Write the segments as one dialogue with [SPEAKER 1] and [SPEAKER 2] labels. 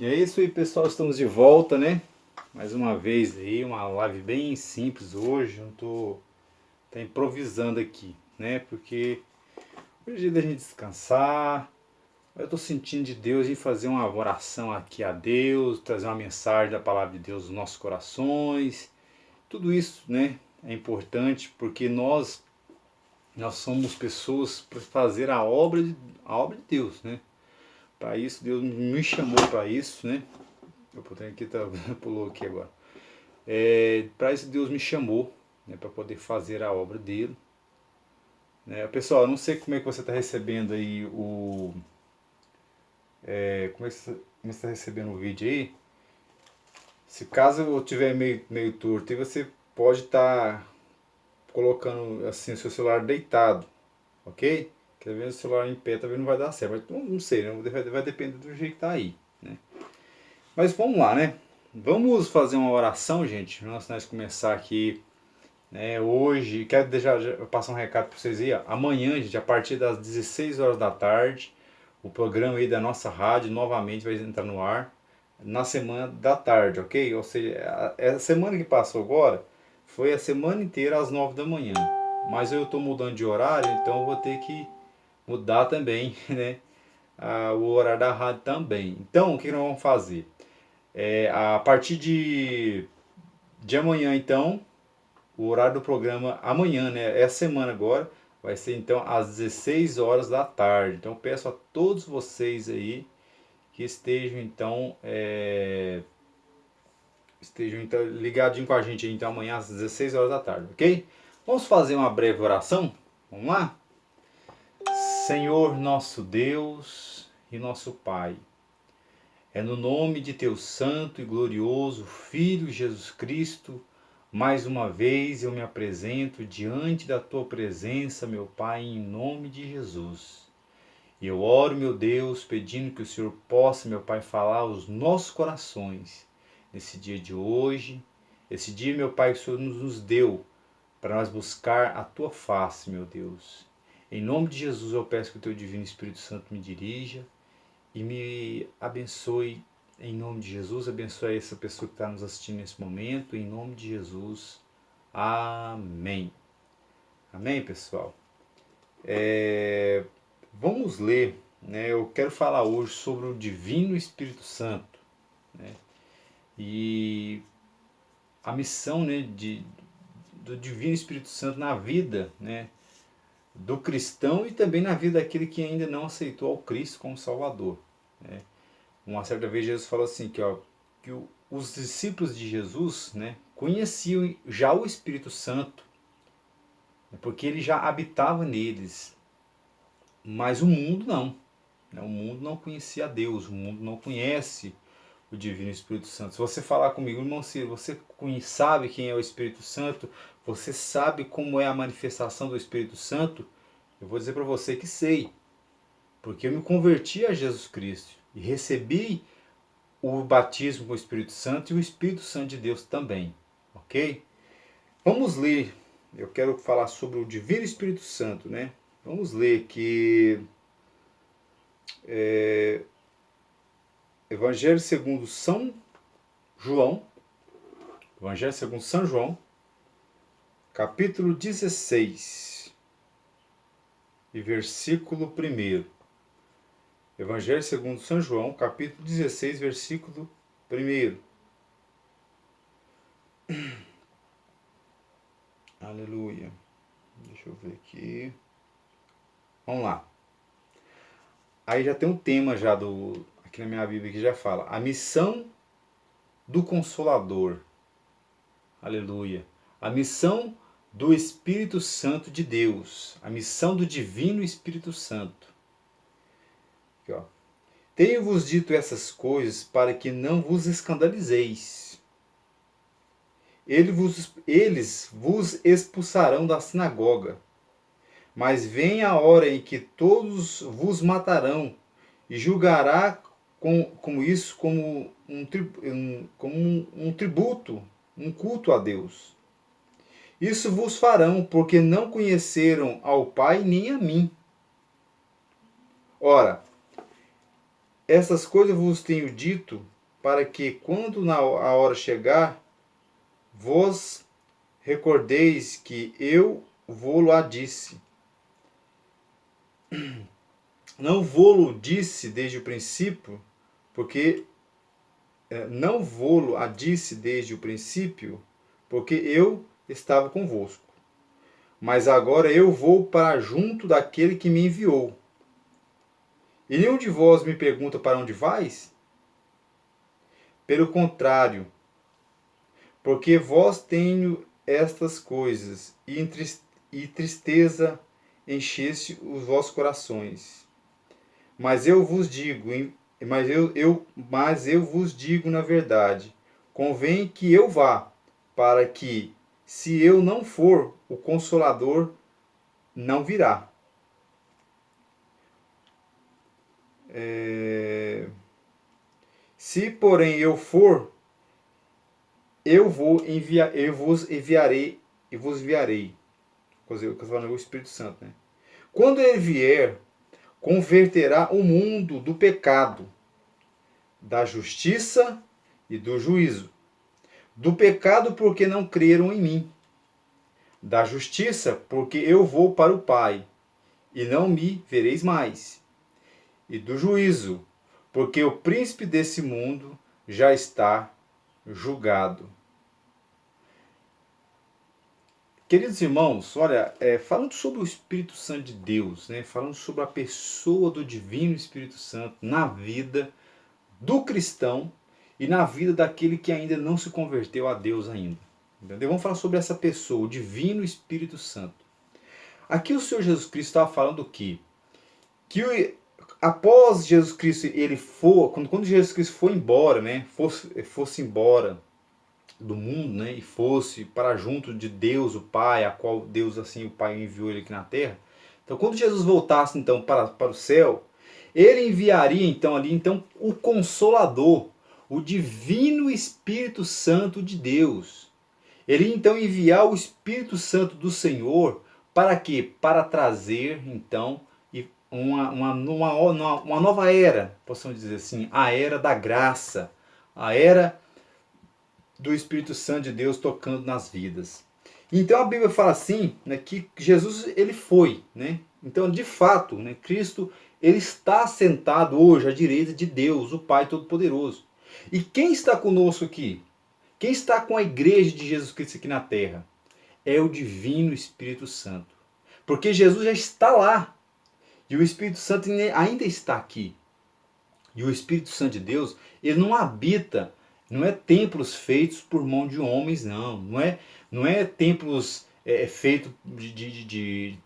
[SPEAKER 1] E é isso aí, pessoal, estamos de volta, né? Mais uma vez aí, uma live bem simples hoje, não tô tá improvisando aqui, né? Porque hoje é dia da gente descansar. Eu tô sentindo de Deus em fazer uma oração aqui a Deus, trazer uma mensagem da palavra de Deus nos nossos corações. Tudo isso, né, é importante porque nós somos pessoas para fazer a obra de Deus, né? Para isso Deus me chamou para isso, né? Eu tenho aqui, tá, pulou aqui agora. Para isso Deus me chamou, né, para poder fazer a obra dele. Né? Pessoal, eu não sei como é que você está recebendo aí o. Como é que você está recebendo o vídeo aí. Se caso eu tiver meio torto, aí você pode estar colocando assim o seu celular deitado, ok? Quer ver o celular em pé também não vai dar certo, mas não sei, né? Vai depender do jeito que tá aí, né? Mas vamos lá, né? Vamos fazer uma oração, gente, antes de nós começar aqui. Hoje, quero deixar, já passar um recado para vocês aí. Ó. Amanhã, gente, a partir das 16 horas da tarde, o programa aí da nossa rádio novamente vai entrar no ar na semana da tarde, ok? Ou seja, a semana que passou agora foi a semana inteira às 9 da manhã. Mas eu estou mudando de horário, então eu vou ter que mudar também, né? O horário da rádio também. Então, o que nós vamos fazer? A partir de amanhã, então, o horário do programa amanhã, né? Essa semana agora vai ser então às 16 horas da tarde. Então peço a todos vocês aí que estejam então ligadinho com a gente aí, então amanhã às 16 horas da tarde, ok? Vamos fazer uma breve oração? Vamos lá? Senhor nosso Deus e nosso Pai, é no nome de teu santo e glorioso Filho Jesus Cristo, mais uma vez eu me apresento diante da tua presença, meu Pai, em nome de Jesus. E eu oro, meu Deus, pedindo que o Senhor possa, meu Pai, falar aos nossos corações nesse dia de hoje, esse dia, meu Pai, que o Senhor nos deu para nós buscar a tua face, meu Deus. Em nome de Jesus eu peço que o teu Divino Espírito Santo me dirija e me abençoe. Em nome de Jesus, abençoe essa pessoa que está nos assistindo nesse momento. Em nome de Jesus. Amém. Amém, pessoal? Vamos ler, né? Eu quero falar hoje sobre o Divino Espírito Santo, né? E a missão, né, do Divino Espírito Santo na vida, né, do cristão e também na vida daquele que ainda não aceitou ao Cristo como Salvador, né? Uma certa vez Jesus falou assim que os discípulos de Jesus, né, conheciam já o Espírito Santo, porque ele já habitava neles, mas o mundo não. Né? O mundo não conhecia a Deus, o mundo não conhece o Divino Espírito Santo. Se você falar comigo, irmão Ciro, você sabe quem é o Espírito Santo? Você sabe como é a manifestação do Espírito Santo? Eu vou dizer para você que sei, porque eu me converti a Jesus Cristo e recebi o batismo com o Espírito Santo e o Espírito Santo de Deus também, ok? Vamos ler, eu quero falar sobre o Divino Espírito Santo, né? Vamos ler que Evangelho segundo São João, Evangelho segundo São João, capítulo 16 e versículo 1. Evangelho segundo São João, capítulo 16, versículo 1. Aleluia. Deixa eu ver aqui. Vamos lá. Aí já tem um tema já aqui na minha Bíblia que já fala. A missão do Consolador. Aleluia. A missão do Espírito Santo de Deus. A missão do Divino Espírito Santo. Aqui, ó. Tenho-vos dito essas coisas para que não vos escandalizeis. Eles vos expulsarão da sinagoga. Mas vem a hora em que todos vos matarão, e julgará com isso como um tributo, um culto a Deus. Isso vos farão, porque não conheceram ao Pai nem a mim. Ora, essas coisas vos tenho dito, para que, quando a hora chegar, vos recordeis que eu vô-lo disse. Não vô-lo disse desde o princípio, porque não vô-lo disse desde o princípio, porque eu estava convosco. Mas agora eu vou para junto daquele que me enviou. E nenhum de vós me pergunta para onde vais? Pelo contrário, porque vós tenho estas coisas, e tristeza enchesse os vossos corações. Mas eu vos digo, mas eu vos digo na verdade, convém que eu vá, para que, se eu não for, o Consolador não virá. Se, porém, eu for, eu vos enviarei e vos enviarei. O Espírito Santo, né? Quando ele vier, converterá o mundo do pecado, da justiça e do juízo. Do pecado, porque não creram em mim. Da justiça, porque eu vou para o Pai, e não me vereis mais. E do juízo, porque o príncipe desse mundo já está julgado. Queridos irmãos, olha, falando sobre o Espírito Santo de Deus, né, falando sobre a pessoa do Divino Espírito Santo na vida do cristão e na vida daquele que ainda não se converteu a Deus ainda. Entendeu? Vamos falar sobre essa pessoa, o Divino Espírito Santo. Aqui o Senhor Jesus Cristo estava falando que após Jesus Cristo, quando Jesus Cristo foi embora, né, fosse embora do mundo, né, e fosse para junto de Deus, o Pai, a qual Deus, assim, o Pai enviou ele aqui na terra. Então, quando Jesus voltasse, então, para o céu, ele enviaria, então, o Consolador, o Divino Espírito Santo de Deus. Ele ia, então, enviar o Espírito Santo do Senhor, para quê? Para trazer, então, uma nova era, possamos dizer assim, a era da graça, a era do Espírito Santo de Deus tocando nas vidas. Então a Bíblia fala assim, né, que Jesus ele foi, né? Então de fato, né, Cristo ele está sentado hoje à direita de Deus, o Pai Todo-Poderoso. E quem está conosco aqui? Quem está com a igreja de Jesus Cristo aqui na terra? É o Divino Espírito Santo. Porque Jesus já está lá. E o Espírito Santo ainda está aqui. E o Espírito Santo de Deus, ele não habita, não é templos feitos por mão de homens, não é templos feitos de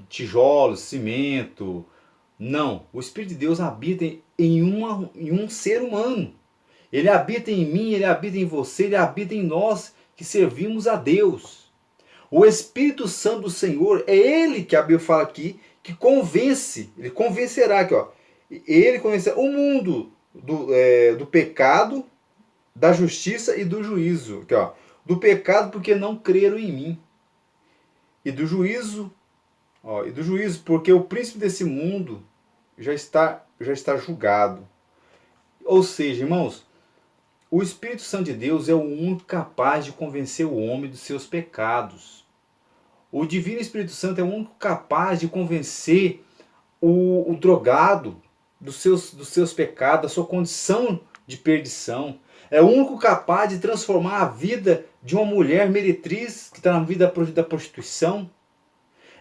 [SPEAKER 1] tijolos, cimento. Não, o Espírito de Deus habita em um ser humano. Ele habita em mim, ele habita em você, ele habita em nós que servimos a Deus. O Espírito Santo do Senhor, é ele que a Bíblia fala aqui, que convence, ele convencerá aqui, ó. Ele convencerá o mundo do pecado, da justiça e do juízo. Aqui, ó. Do pecado porque não creram em mim. E do juízo, porque o príncipe desse mundo já está julgado. Ou seja, irmãos, o Espírito Santo de Deus é o único capaz de convencer o homem dos seus pecados. O Divino Espírito Santo é o único capaz de convencer o drogado dos seus pecados, da sua condição de perdição. É o único capaz de transformar a vida de uma mulher meretriz que está na vida da prostituição.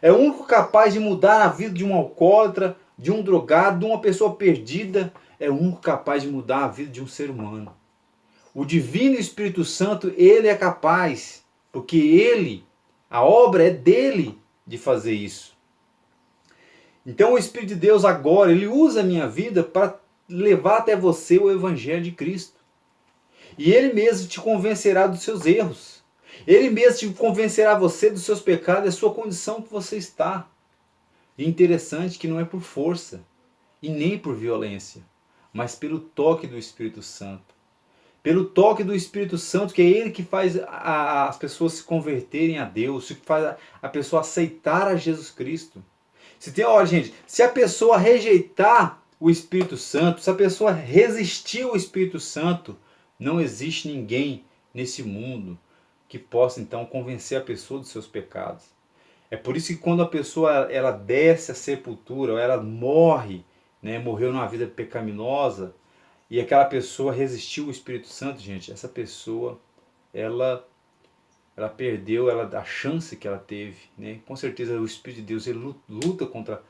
[SPEAKER 1] É o único capaz de mudar a vida de um alcoólatra, de um drogado, de uma pessoa perdida. É o único capaz de mudar a vida de um ser humano. O Divino Espírito Santo, ele é capaz, porque a obra é dele de fazer isso. Então o Espírito de Deus agora, ele usa a minha vida para levar até você o Evangelho de Cristo. E ele mesmo te convencerá dos seus erros. Ele mesmo te convencerá você dos seus pecados e da sua condição que você está. E interessante que não é por força e nem por violência, mas pelo toque do Espírito Santo. Pelo toque do Espírito Santo, que é ele que faz as pessoas se converterem a Deus, que faz a pessoa aceitar a Jesus Cristo. Olha, gente, se a pessoa rejeitar o Espírito Santo, se a pessoa resistir ao Espírito Santo, não existe ninguém nesse mundo que possa então convencer a pessoa dos seus pecados. É por isso que quando a pessoa ela desce à sepultura, ou ela morre, né, morreu numa vida pecaminosa, e aquela pessoa resistiu ao Espírito Santo, gente, essa pessoa ela perdeu a chance que ela teve, né? Com certeza o Espírito de Deus ele luta contra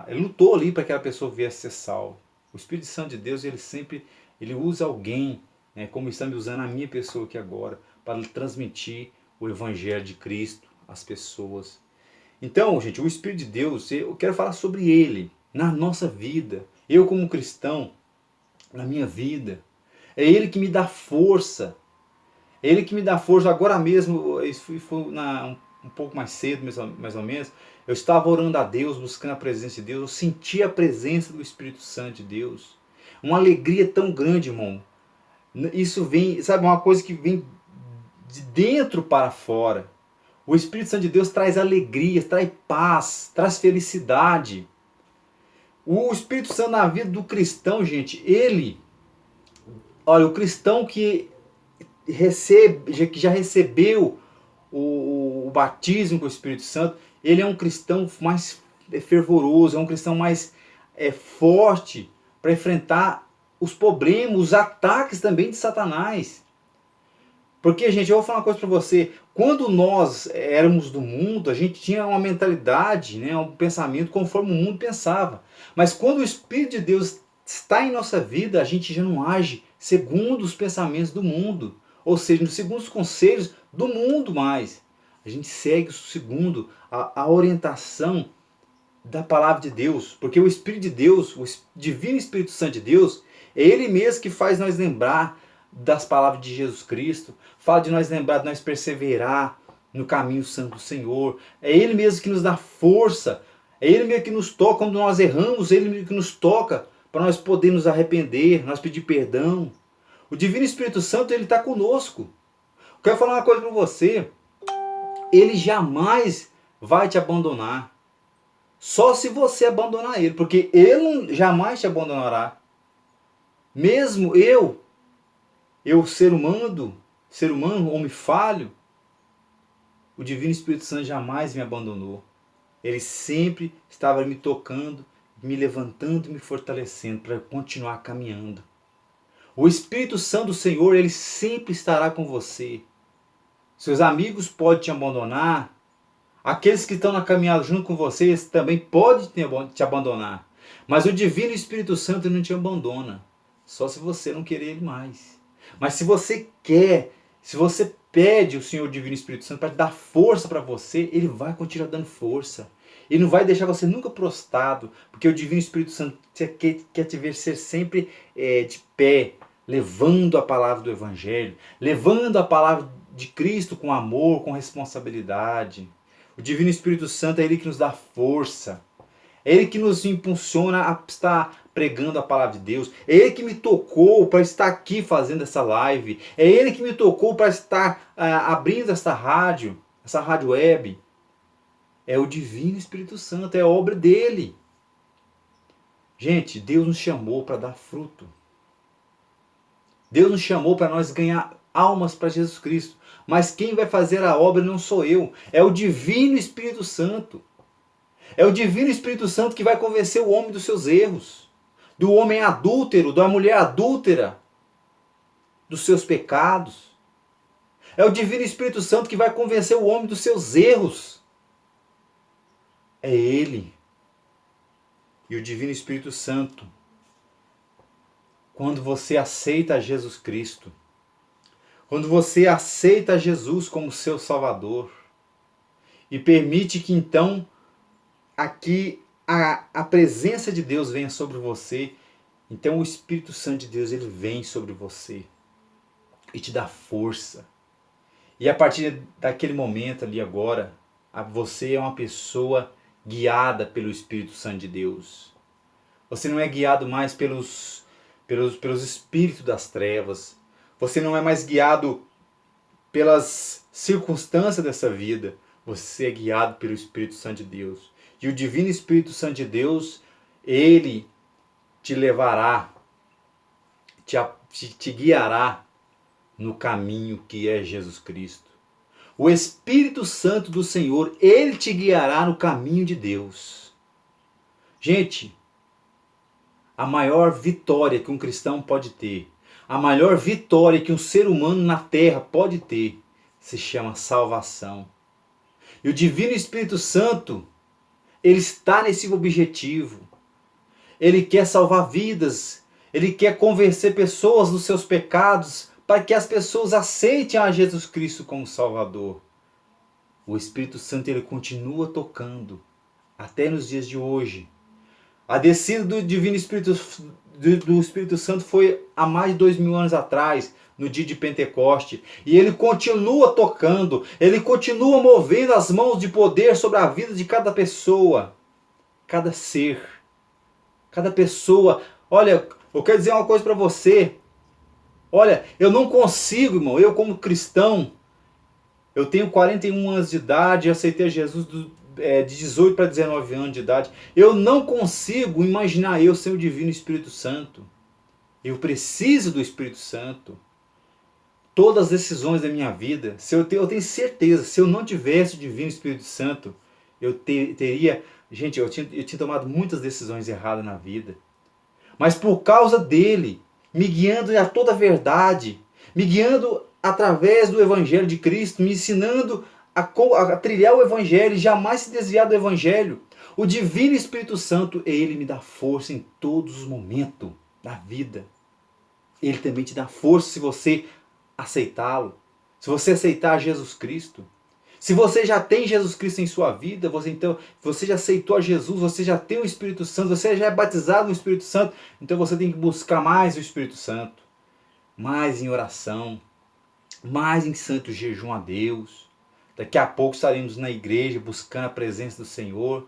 [SPEAKER 1] ele lutou ali para que aquela pessoa viesse ser salva. O Espírito Santo de Deus ele usa alguém, né, como está me usando a minha pessoa aqui agora, para transmitir o Evangelho de Cristo às pessoas. Então, gente, o Espírito de Deus, eu quero falar sobre ele na nossa vida. Eu como cristão, na minha vida, é ele que me dá força. É ele que me dá força. Agora mesmo, isso foi um pouco mais cedo, mais ou menos, eu estava orando a Deus, buscando a presença de Deus, eu senti a presença do Espírito Santo de Deus. Uma alegria tão grande, irmão. Isso vem, sabe, uma coisa que vem de dentro para fora. O Espírito Santo de Deus traz alegria, traz paz, traz felicidade. O Espírito Santo na vida do cristão, gente, olha, o cristão que já recebeu o batismo com o Espírito Santo, ele é um cristão mais fervoroso, é um cristão mais forte para enfrentar os problemas, os ataques também de Satanás. Porque, gente, eu vou falar uma coisa para você. Quando nós éramos do mundo, a gente tinha uma mentalidade, né, um pensamento conforme o mundo pensava. Mas quando o Espírito de Deus está em nossa vida, a gente já não age segundo os pensamentos do mundo. Ou seja, segundo os conselhos do mundo mais. A gente segue segundo a orientação da palavra de Deus. Porque o Espírito de Deus, o Divino Espírito Santo de Deus, é Ele mesmo que faz nós lembrar das palavras de Jesus Cristo. Fala de nós lembrar, de nós perseverar no caminho santo do Senhor. É Ele mesmo que nos dá força. É Ele mesmo que nos toca quando nós erramos. É Ele mesmo que nos toca para nós podermos nos arrepender, nós pedir perdão. O Divino Espírito Santo, Ele está conosco. Eu quero falar uma coisa para você. Ele jamais vai te abandonar. Só se você abandonar Ele. Porque Ele jamais te abandonará. Mesmo eu ser humano, homem falho, o Divino Espírito Santo jamais me abandonou. Ele sempre estava me tocando, me levantando e me fortalecendo para continuar caminhando. O Espírito Santo do Senhor, ele sempre estará com você. Seus amigos podem te abandonar. Aqueles que estão na caminhada junto com vocês também podem te abandonar. Mas o Divino Espírito Santo não te abandona. Só se você não querer ele mais. Mas se você quer, se você pede o Senhor Divino Espírito Santo para dar força para você, ele vai continuar dando força. Ele não vai deixar você nunca prostrado, porque o Divino Espírito Santo quer te ver ser sempre de pé, levando a palavra do Evangelho, levando a palavra de Cristo com amor, com responsabilidade. O Divino Espírito Santo é Ele que nos dá força. É Ele que nos impulsiona a estar pregando a palavra de Deus. É Ele que me tocou para estar aqui fazendo essa live. É Ele que me tocou para estar abrindo essa rádio web. É o Divino Espírito Santo, é a obra dele. Gente, Deus nos chamou para dar fruto. Deus nos chamou para nós ganhar almas para Jesus Cristo. Mas quem vai fazer a obra não sou eu, é o Divino Espírito Santo. É o Divino Espírito Santo que vai convencer o homem dos seus erros, do homem adúltero, da mulher adúltera, dos seus pecados. É o Divino Espírito Santo que vai convencer o homem dos seus erros. É Ele. E o Divino Espírito Santo, quando você aceita Jesus Cristo, quando você aceita Jesus como seu Salvador, e permite que então aqui a presença de Deus venha sobre você, então o Espírito Santo de Deus ele vem sobre você e te dá força. E a partir daquele momento ali agora, você é uma pessoa guiada pelo Espírito Santo de Deus. Você não é guiado mais pelos espíritos das trevas. Você não é mais guiado pelas circunstâncias dessa vida. Você é guiado pelo Espírito Santo de Deus. E o Divino Espírito Santo de Deus, ele te levará, te guiará no caminho que é Jesus Cristo. O Espírito Santo do Senhor, ele te guiará no caminho de Deus. Gente, a maior vitória que um cristão pode ter, a maior vitória que um ser humano na terra pode ter, se chama salvação. E o Divino Espírito Santo, ele está nesse objetivo. Ele quer salvar vidas, ele quer convencer pessoas dos seus pecados, para que as pessoas aceitem a Jesus Cristo como Salvador. O Espírito Santo, ele continua tocando até nos dias de hoje. A descida do Divino Espírito Santo foi há mais de 2000 anos atrás, no dia de Pentecoste. E ele continua tocando, ele continua movendo as mãos de poder sobre a vida de cada pessoa, cada ser, cada pessoa. Olha, eu quero dizer uma coisa para você. Olha, eu não consigo, irmão, eu como cristão, eu tenho 41 anos de idade, aceitei Jesus de 18 para 19 anos de idade. Eu não consigo imaginar eu sem o Divino Espírito Santo. Eu preciso do Espírito Santo. Todas as decisões da minha vida, eu tenho certeza, se eu não tivesse o Divino Espírito Santo, eu teria... Gente, eu tinha tomado muitas decisões erradas na vida. Mas por causa dele, me guiando a toda a verdade, me guiando através do Evangelho de Cristo, me ensinando a trilhar o Evangelho e jamais se desviar do Evangelho. O Divino Espírito Santo, ele me dá força em todos os momentos da vida. Ele também te dá força se você aceitá-lo, se você aceitar Jesus Cristo. Se você já tem Jesus Cristo em sua vida, você já aceitou a Jesus, você já tem o Espírito Santo, você já é batizado no Espírito Santo, então você tem que buscar mais o Espírito Santo, mais em oração, mais em santo jejum a Deus. Daqui a pouco estaremos na igreja buscando a presença do Senhor.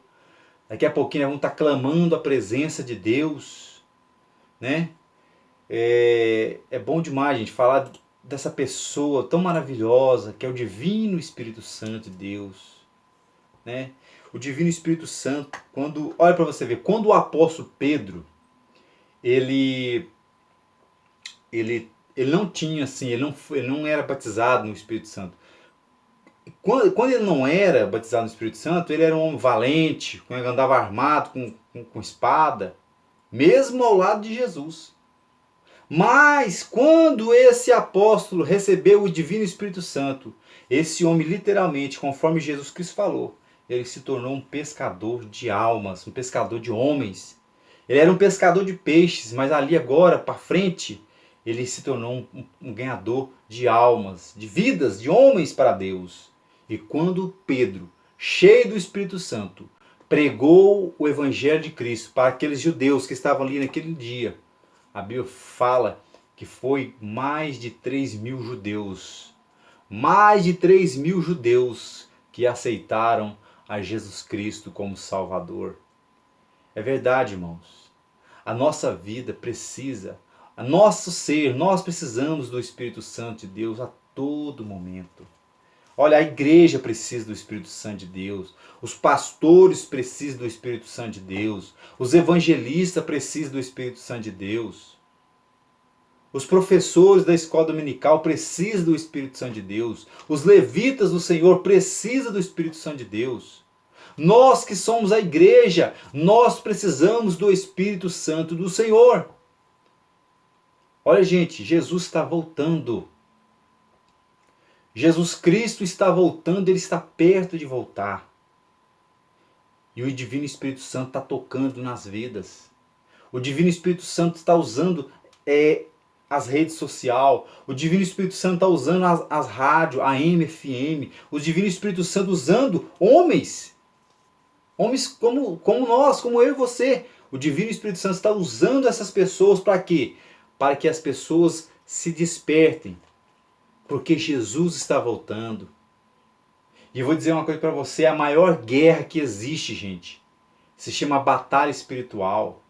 [SPEAKER 1] Daqui a pouquinho nós vamos estar clamando a presença de Deus, né? É bom demais, gente, falar dessa pessoa tão maravilhosa que é o Divino Espírito Santo de Deus, né? O Divino Espírito Santo, olha para você ver, quando o apóstolo Pedro, ele não tinha assim, ele não era batizado no Espírito Santo. Quando ele não era batizado no Espírito Santo, ele era um homem valente, andava armado com espada, mesmo ao lado de Jesus. Mas quando esse apóstolo recebeu o Divino Espírito Santo, esse homem literalmente, conforme Jesus Cristo falou, ele se tornou um pescador de almas, um pescador de homens. Ele era um pescador de peixes, mas ali agora, para frente, ele se tornou um ganhador de almas, de vidas, de homens para Deus. E quando Pedro, cheio do Espírito Santo, pregou o Evangelho de Cristo para aqueles judeus que estavam ali naquele dia, a Bíblia fala que foi mais de 3.000 judeus. Mais de 3.000 judeus que aceitaram a Jesus Cristo como Salvador. É verdade, irmãos. A nossa vida precisa, nosso ser, nós precisamos do Espírito Santo de Deus a todo momento. Olha, a igreja precisa do Espírito Santo de Deus. Os pastores precisam do Espírito Santo de Deus. Os evangelistas precisam do Espírito Santo de Deus. Os professores da escola dominical precisam do Espírito Santo de Deus. Os levitas do Senhor precisam do Espírito Santo de Deus. Nós que somos a igreja, nós precisamos do Espírito Santo do Senhor. Olha, gente, Jesus está voltando. Jesus Cristo está voltando, ele está perto de voltar. E o Divino Espírito Santo está tocando nas vidas. O Divino Espírito Santo está usando as redes sociais. O Divino Espírito Santo está usando as rádios, AM, FM. O Divino Espírito Santo usando homens. Homens como nós, como eu e você. O Divino Espírito Santo está usando essas pessoas para quê? Para que as pessoas se despertem. Porque Jesus está voltando. E eu vou dizer uma coisa para você, a maior guerra que existe, gente, se chama batalha espiritual.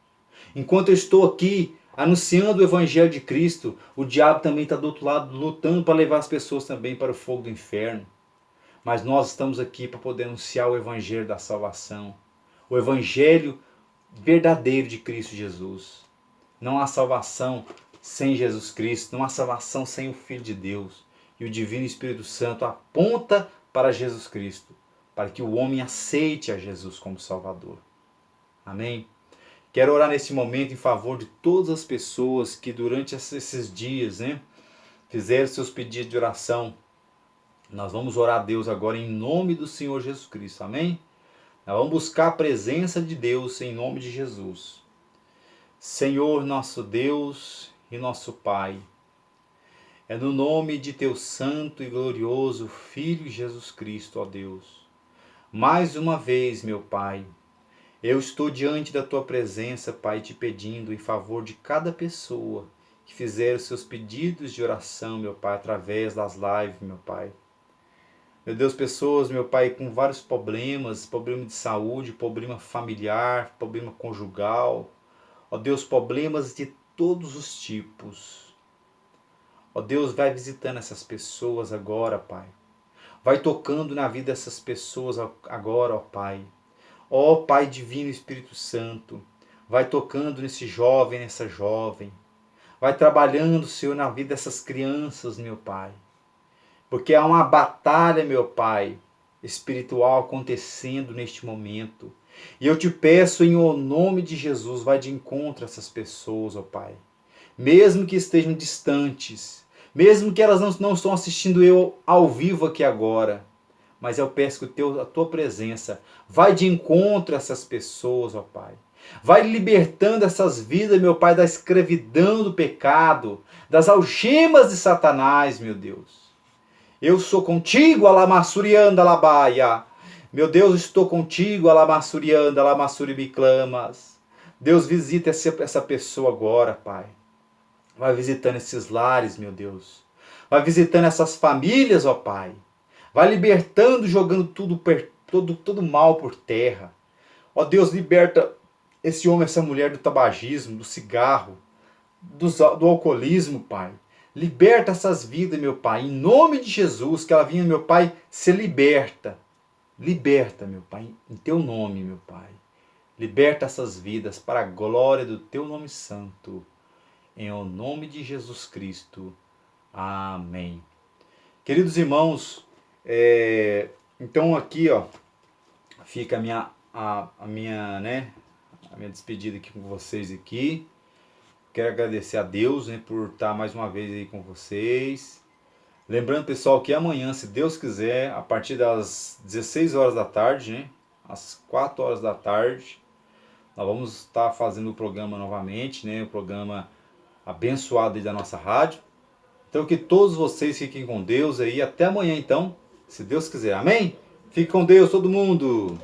[SPEAKER 1] Enquanto eu estou aqui anunciando o Evangelho de Cristo, o diabo também está do outro lado lutando para levar as pessoas também para o fogo do inferno. Mas nós estamos aqui para poder anunciar o Evangelho da salvação. O Evangelho verdadeiro de Cristo Jesus. Não há salvação sem Jesus Cristo, não há salvação sem o Filho de Deus. E o Divino Espírito Santo aponta para Jesus Cristo, para que o homem aceite a Jesus como Salvador. Amém? Quero orar nesse momento em favor de todas as pessoas que durante esses dias, fizeram seus pedidos de oração. Nós vamos orar a Deus agora em nome do Senhor Jesus Cristo. Amém? Nós vamos buscar a presença de Deus em nome de Jesus. Senhor, nosso Deus e nosso Pai, é no nome de teu santo e glorioso Filho Jesus Cristo, ó Deus. Mais uma vez, meu Pai, eu estou diante da tua presença, Pai, te pedindo em favor de cada pessoa que fizer seus pedidos de oração, meu Pai, através das lives, meu Pai. Meu Deus, pessoas, meu Pai, com vários problemas, problema de saúde, problema familiar, problema conjugal. Ó Deus, problemas de todos os tipos. Ó Deus, vai visitando essas pessoas agora, Pai. Vai tocando na vida dessas pessoas agora, ó Pai. Ó Pai Divino Espírito Santo, vai tocando nesse jovem, nessa jovem. Vai trabalhando, Senhor, na vida dessas crianças, meu Pai. Porque há uma batalha, meu Pai, espiritual acontecendo neste momento. E eu te peço, em nome de Jesus, vai de encontro a essas pessoas, ó Pai. Mesmo que estejam distantes, mesmo que elas não estão assistindo eu ao vivo aqui agora, mas eu peço que a tua presença vai de encontro a essas pessoas, ó Pai. Vai libertando essas vidas, meu Pai, da escravidão do pecado, das algemas de Satanás, meu Deus. Eu sou contigo, alamassurianda alabaia. Meu Deus, estou contigo, alamassurianda alamassuribi-clamas. Deus, visita essa pessoa agora, Pai. Vai visitando esses lares, meu Deus. Vai visitando essas famílias, ó Pai. Vai libertando, jogando todo mal por terra. Ó Deus, liberta esse homem, essa mulher do tabagismo, do cigarro, do alcoolismo, Pai. Liberta essas vidas, meu Pai, em nome de Jesus, que ela venha, meu Pai, ser liberta. Liberta, meu Pai, em teu nome, meu Pai. Liberta essas vidas para a glória do teu nome santo. Em o nome de Jesus Cristo. Amém. Queridos irmãos, então aqui, ó, fica a minha despedida aqui com vocês aqui. Quero agradecer a Deus, por estar mais uma vez aí com vocês. Lembrando, pessoal, que amanhã, se Deus quiser, a partir das 16 horas da tarde, às 4 horas da tarde, nós vamos estar fazendo o programa novamente, o programa abençoado aí da nossa rádio. Então que todos vocês fiquem com Deus aí. Até amanhã, então, se Deus quiser. Amém? Fique com Deus, todo mundo!